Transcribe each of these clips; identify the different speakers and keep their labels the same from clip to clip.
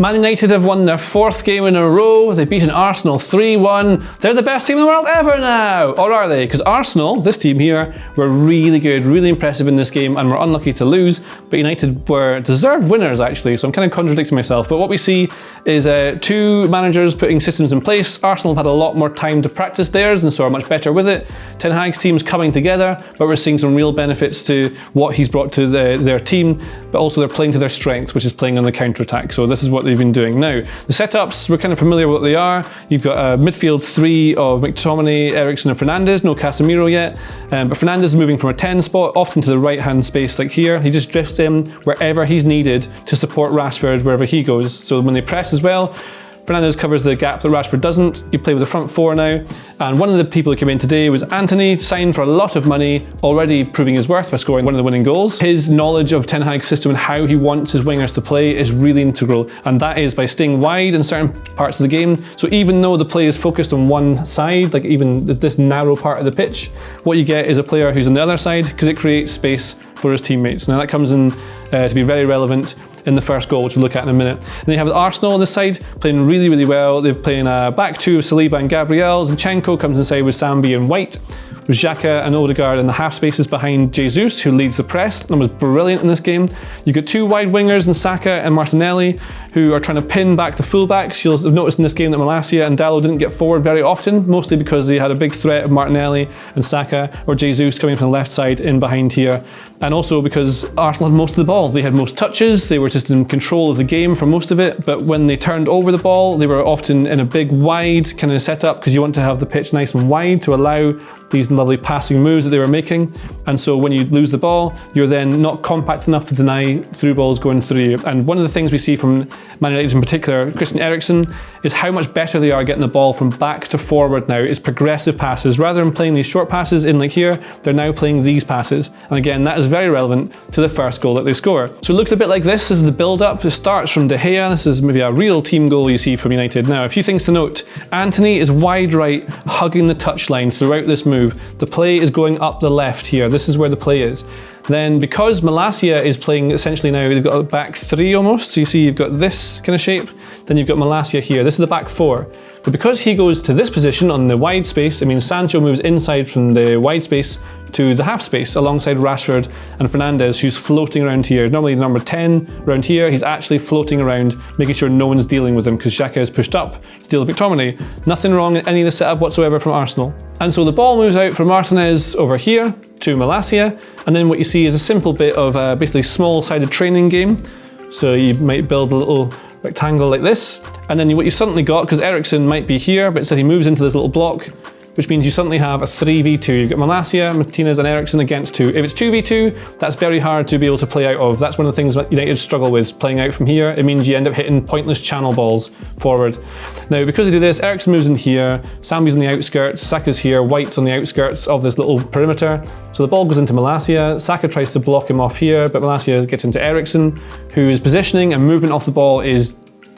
Speaker 1: Man United have won their 4th game in a row. They've beaten Arsenal 3-1. They're the best team in the world ever now! Or are they? Because Arsenal, this team here, were really good, really impressive in this game and were unlucky to lose. But United were deserved winners, actually, so I'm kind of contradicting myself. But what we see is 2 managers putting systems in place. Arsenal have had a lot more time to practice theirs and so are much better with it. Ten Hag's team's coming together, but we're seeing some real benefits to what he's brought to their team, but also they're playing to their strengths, which is playing on the counter-attack. So this is what they've been doing. Now, the setups, we're kind of familiar with what they are. You've got a midfield 3 of McTominay, Eriksen and Fernandes, no Casemiro yet, but Fernandes is moving from a 10 spot, often to the right-hand space like here. He just drifts in wherever he's needed to support Rashford wherever he goes. So when they press as well, Fernandes covers the gap that Rashford doesn't. You play with the front 4 now. And one of the people who came in today was Antony, signed for a lot of money, already proving his worth by scoring one of the winning goals. His knowledge of Ten Hag's system and how he wants his wingers to play is really integral. And that is by staying wide in certain parts of the game. So even though the play is focused on one side, like even this narrow part of the pitch, what you get is a player who's on the other side because it creates space for his teammates. Now that comes in to be very relevant in the first goal, which we'll look at in a minute. And then you have Arsenal on this side, playing really, really well. They're playing a back 2 of Saliba and Gabriel. Zinchenko comes inside with Sambi and White, with Xhaka and Odegaard in the half spaces behind Jesus, who leads the press and was brilliant in this game. You've got 2 wide wingers in Saka and Martinelli, who are trying to pin back the fullbacks. You'll have noticed in this game that Malacia and Dalot didn't get forward very often, mostly because they had a big threat of Martinelli and Saka or Jesus coming from the left side in behind here. And also because Arsenal had most of the ball. They had most touches, they were just in control of the game for most of it, but when they turned over the ball, they were often in a big wide kind of setup because you want to have the pitch nice and wide to allow these lovely passing moves that they were making. And so when you lose the ball, you're then not compact enough to deny through balls going through you. And one of the things we see from Man United in particular, Christian Eriksen, is how much better they are getting the ball from back to forward now. It's progressive passes. Rather than playing these short passes in like here, they're now playing these passes. And again, that is very relevant to the first goal that they score. So it looks a bit like this. This is the build-up. It starts from De Gea. This is maybe a real team goal you see from United. Now, a few things to note. Antony is wide right, hugging the touchline throughout this move. The play is going up the left here. This is where the play is. Then because Malacia is playing essentially now, they've got a back 3 almost. So you see you've got this kind of shape, then you've got Malacia here. This is the back 4. But because he goes to this position on the wide space, it means Sancho moves inside from the wide space to the half space alongside Rashford and Fernandes, who's floating around here. Normally number 10 around here, he's actually floating around, making sure no one's dealing with him because Xhaka is pushed up to deal with McTominay. Nothing wrong in any of the setup whatsoever from Arsenal. And so the ball moves out from Martinez over here to Malacia, and then what you see is a simple bit of basically small-sided training game. So you might build a little rectangle like this, and then what you suddenly got, because Eriksen might be here, but instead he moves into this little block, which means you suddenly have a 3v2. You've got Malacia, Martinez and Eriksen against 2. If it's 2v2, that's very hard to be able to play out of. That's one of the things that United struggle with, playing out from here. It means you end up hitting pointless channel balls forward. Now, because they do this, Eriksen moves in here, Sambi's on the outskirts, Saka's here, White's on the outskirts of this little perimeter. So the ball goes into Malacia, Saka tries to block him off here, but Malacia gets into Eriksen, whose positioning and movement off the ball is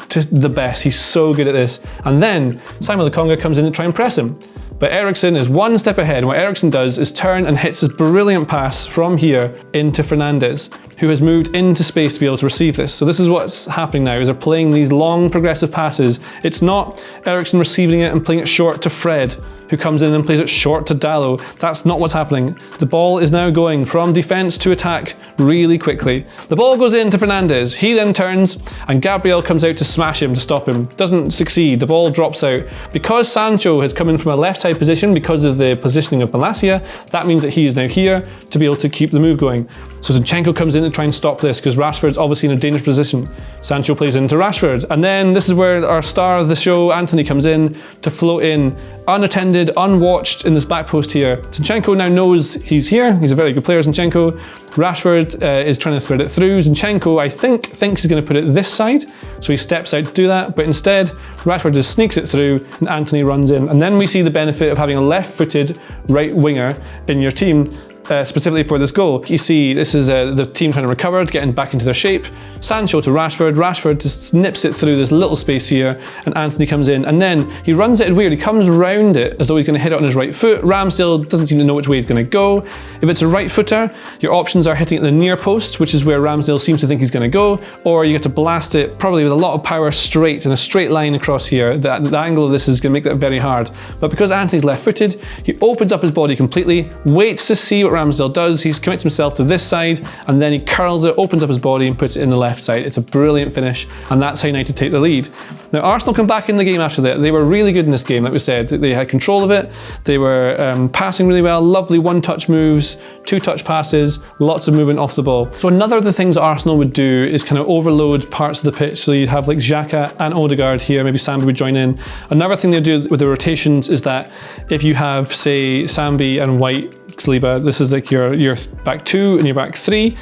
Speaker 1: just the best. He's so good at this. And then Samuel Lokonga comes in to try and press him. But Eriksen is one step ahead, and what Eriksen does is turn and hits this brilliant pass from here into Fernandes, who has moved into space to be able to receive this. So this is what's happening now, is they're playing these long progressive passes. It's not Eriksen receiving it and playing it short to Fred, who comes in and plays it short to Dalot. That's not what's happening. The ball is now going from defense to attack really quickly. The ball goes into Fernandes. He then turns and Gabriel comes out to smash him, to stop him. Doesn't succeed. The ball drops out. Because Sancho has come in from a left side position because of the positioning of Malacia, that means that he is now here to be able to keep the move going. So Zinchenko comes in to try and stop this because Rashford's obviously in a dangerous position. Sancho plays into Rashford. And then this is where our star of the show, Antony, comes in to float in unattended, unwatched in this back post here. Zinchenko now knows he's here. He's a very good player, Zinchenko. Rashford is trying to thread it through. Zinchenko, I think, thinks he's going to put it this side. So he steps out to do that. But instead, Rashford just sneaks it through and Antony runs in. And then we see the benefit of having a left-footed right winger in your team, specifically for this goal. You see, this is the team trying to recover, getting back into their shape. Sancho to Rashford. Rashford just snips it through this little space here, and Antony comes in, and then he runs it weird. He comes round it as though he's going to hit it on his right foot. Ramsdale doesn't seem to know which way he's going to go. If it's a right footer, your options are hitting at the near post, which is where Ramsdale seems to think he's going to go, or you get to blast it probably with a lot of power straight in a straight line across here. The angle of this is going to make that very hard. But because Antony's left-footed, he opens up his body completely, waits to see what Ramsdale does. He commits himself to this side, and then he curls it, opens up his body, and puts it in the left side. It's a brilliant finish, and that's how United take the lead. Now, Arsenal come back in the game after that. They were really good in this game, like we said. They had control of it. They were passing really well, lovely one-touch moves, two-touch passes, lots of movement off the ball. So another of the things Arsenal would do is kind of overload parts of the pitch. So you'd have like Xhaka and Odegaard here, maybe Sambi would join in. Another thing they do with the rotations is that if you have, say, Sambi and White, Saliba, this is like your back two and your back three,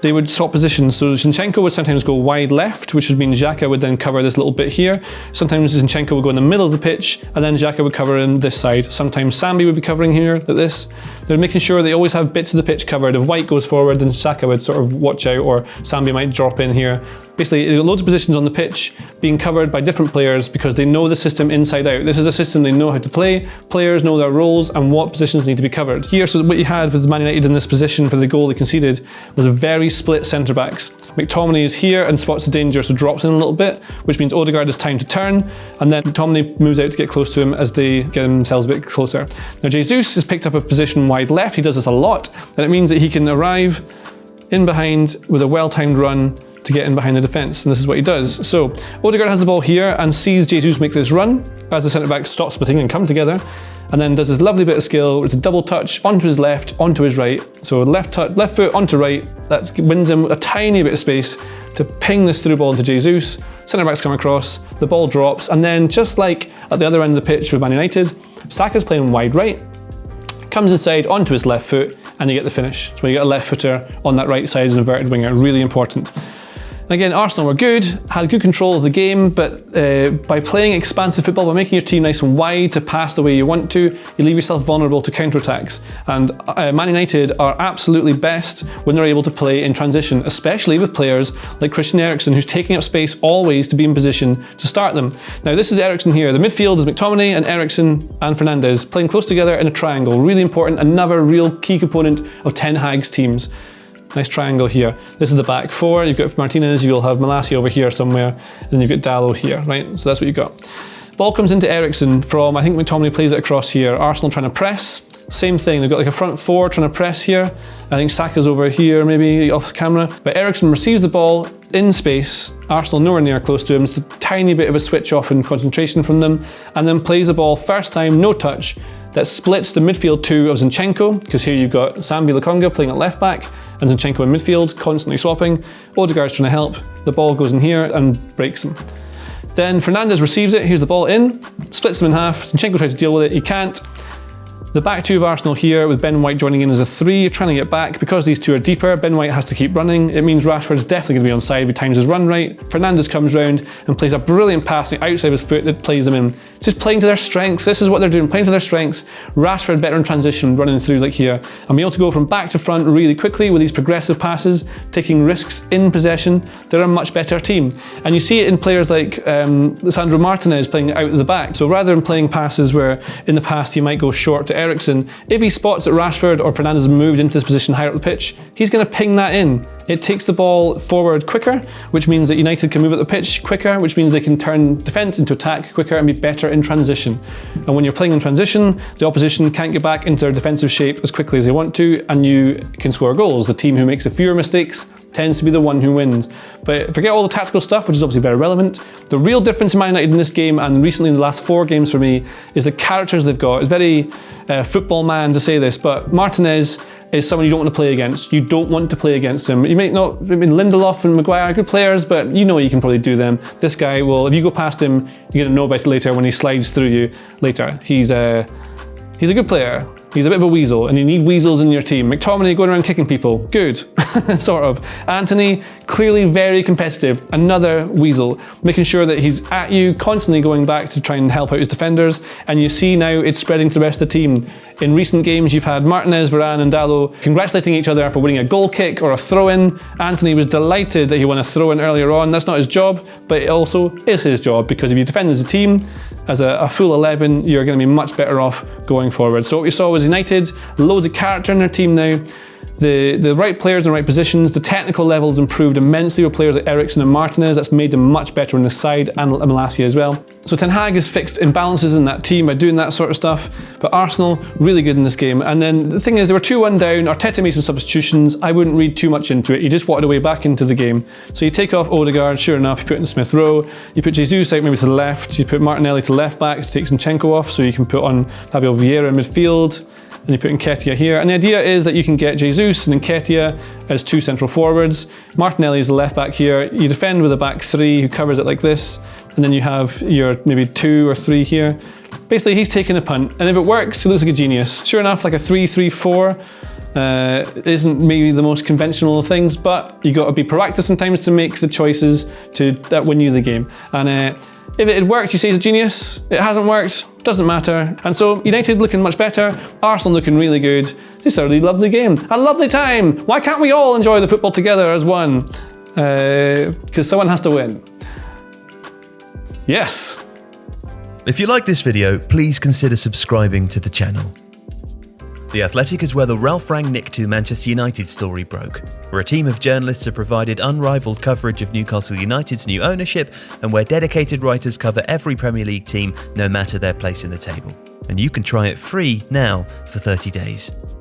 Speaker 1: they would swap positions. So Zinchenko would sometimes go wide left, which would mean Xhaka would then cover this little bit here. Sometimes Zinchenko would go in the middle of the pitch, and then Xhaka would cover in this side. Sometimes Sambi would be covering here, like this. They're making sure they always have bits of the pitch covered. If White goes forward, then Xhaka would sort of watch out, or Sambi might drop in here. Basically, loads of positions on the pitch being covered by different players because they know the system inside out. This is a system they know how to play. Players know their roles and what positions need to be covered. Here, so what you had with Man United in this position for the goal they conceded was a very split centre-backs. McTominay is here and spots the danger, so drops in a little bit, which means Odegaard has time to turn, and then McTominay moves out to get close to him as they get themselves a bit closer. Now, Jesus has picked up a position wide left. He does this a lot, and it means that he can arrive in behind with a well-timed run to get in behind the defence, and this is what he does. So Odegaard has the ball here and sees Jesus make this run as the centre-back stops splitting and come together, and then does this lovely bit of skill. It's a double touch onto his left, onto his right. So left foot onto right, that wins him a tiny bit of space to ping this through ball into Jesus. Centre-backs come across, the ball drops, and then just like at the other end of the pitch with Man United, Saka's playing wide right, comes inside onto his left foot, and you get the finish. So when you get a left footer on that right side as an inverted winger, really important. Again, Arsenal were good, had good control of the game, but by playing expansive football, by making your team nice and wide to pass the way you want to, you leave yourself vulnerable to counterattacks. And Man United are absolutely best when they're able to play in transition, especially with players like Christian Eriksen, who's taking up space always to be in position to start them. Now, this is Eriksen here. The midfield is McTominay and Eriksen and Fernandes playing close together in a triangle. Really important, another real key component of Ten Hag's teams. Nice triangle here. This is the back four. You've got Martinez, you'll have Malacia over here somewhere, and then you've got Dalot here, right? So that's what you've got. Ball comes into Eriksen from, I think McTominay plays it across here. Arsenal trying to press. Same thing, they've got like a front four trying to press here. I think Saka's over here, maybe off camera. But Eriksen receives the ball in space. Arsenal nowhere near close to him. It's a tiny bit of a switch off in concentration from them. And then plays the ball first time, no touch. That splits the midfield two of Zinchenko, because here you've got Sambi Lokonga playing at left back, and Zinchenko in midfield, constantly swapping. Odegaard's trying to help. The ball goes in here and breaks him. Then Fernandes receives it, here's the ball in, splits him in half. Zinchenko tries to deal with it, he can't. The back two of Arsenal here with Ben White joining in as a three, trying to get back. Because these two are deeper, Ben White has to keep running. It means Rashford's definitely going to be onside if he times his run right. Fernandes comes round and plays a brilliant pass outside of his foot that plays them in. Just playing to their strengths. This is what they're doing, playing to their strengths. Rashford better in transition, running through like here. And being able to go from back to front really quickly with these progressive passes, taking risks in possession. They're a much better team. And you see it in players like Sandro Martinez playing out of the back. So rather than playing passes where in the past you might go short to Eriksen, if he spots that Rashford or Fernandes has moved into this position higher up the pitch, he's going to ping that in. It takes the ball forward quicker, which means that United can move at the pitch quicker, which means they can turn defence into attack quicker and be better in transition. And when you're playing in transition, the opposition can't get back into their defensive shape as quickly as they want to, and you can score goals. The team who makes the fewer mistakes tends to be the one who wins. But forget all the tactical stuff, which is obviously very relevant. The real difference in Man United in this game, and recently in the last 4 games for me, is the characters they've got. It's very football man to say this, but Martinez is someone you don't want to play against. You don't want to play against him. You may not, I mean, Lindelof and Maguire are good players, but you know you can probably do them. This guy will, if you go past him, you're going to know about it later when he slides through you later. He's a good player. He's a bit of a weasel, and you need weasels in your team. McTominay going around kicking people, good, sort of. Antony Clearly very competitive, another weasel, making sure that he's at you, constantly going back to try and help out his defenders, and you see now it's spreading to the rest of the team. In recent games, you've had Martinez, Varane and Dalot congratulating each other for winning a goal kick or a throw-in. Anthony was delighted that he won a throw-in earlier on. That's not his job, but it also is his job, because if you defend as a team, as a full 11, you're going to be much better off going forward. So what we saw was United, loads of character in their team now. The right players in the right positions, the technical levels improved immensely with players like Eriksen and Martinez. That's made them much better on the side, and Malacia as well. So Ten Hag has fixed imbalances in that team by doing that sort of stuff. But Arsenal, really good in this game. And then the thing is, they were 2-1 down. Arteta made some substitutions. I wouldn't read too much into it. He just wanted a way back into the game. So you take off Odegaard, sure enough, you put in Smith Rowe. You put Jesus out maybe to the left. You put Martinelli to left back to take Zinchenko off, so you can put on Fabio Vieira in midfield. And you put Nketiah here. And the idea is that you can get Jesus and Nketiah as two central forwards. Martinelli is the left back here. You defend with a back three who covers it like this. And then you have your maybe 2 or 3 here. Basically, he's taking a punt. And if it works, he looks like a genius. Sure enough, like a 3-3-4 isn't maybe the most conventional of things, but you got to be proactive sometimes to make the choices that win you the game. And if it had worked, you say he's a genius. It hasn't worked, doesn't matter. And so United looking much better, Arsenal looking really good. It's a really lovely game, a lovely time. Why can't we all enjoy the football together as one? Because someone has to win. Yes.
Speaker 2: If you like this video, please consider subscribing to the channel. The Athletic is where the Ralph Rangnick to Manchester United story broke, where a team of journalists have provided unrivaled coverage of Newcastle United's new ownership, and where dedicated writers cover every Premier League team no matter their place in the table. And you can try it free now for 30 days.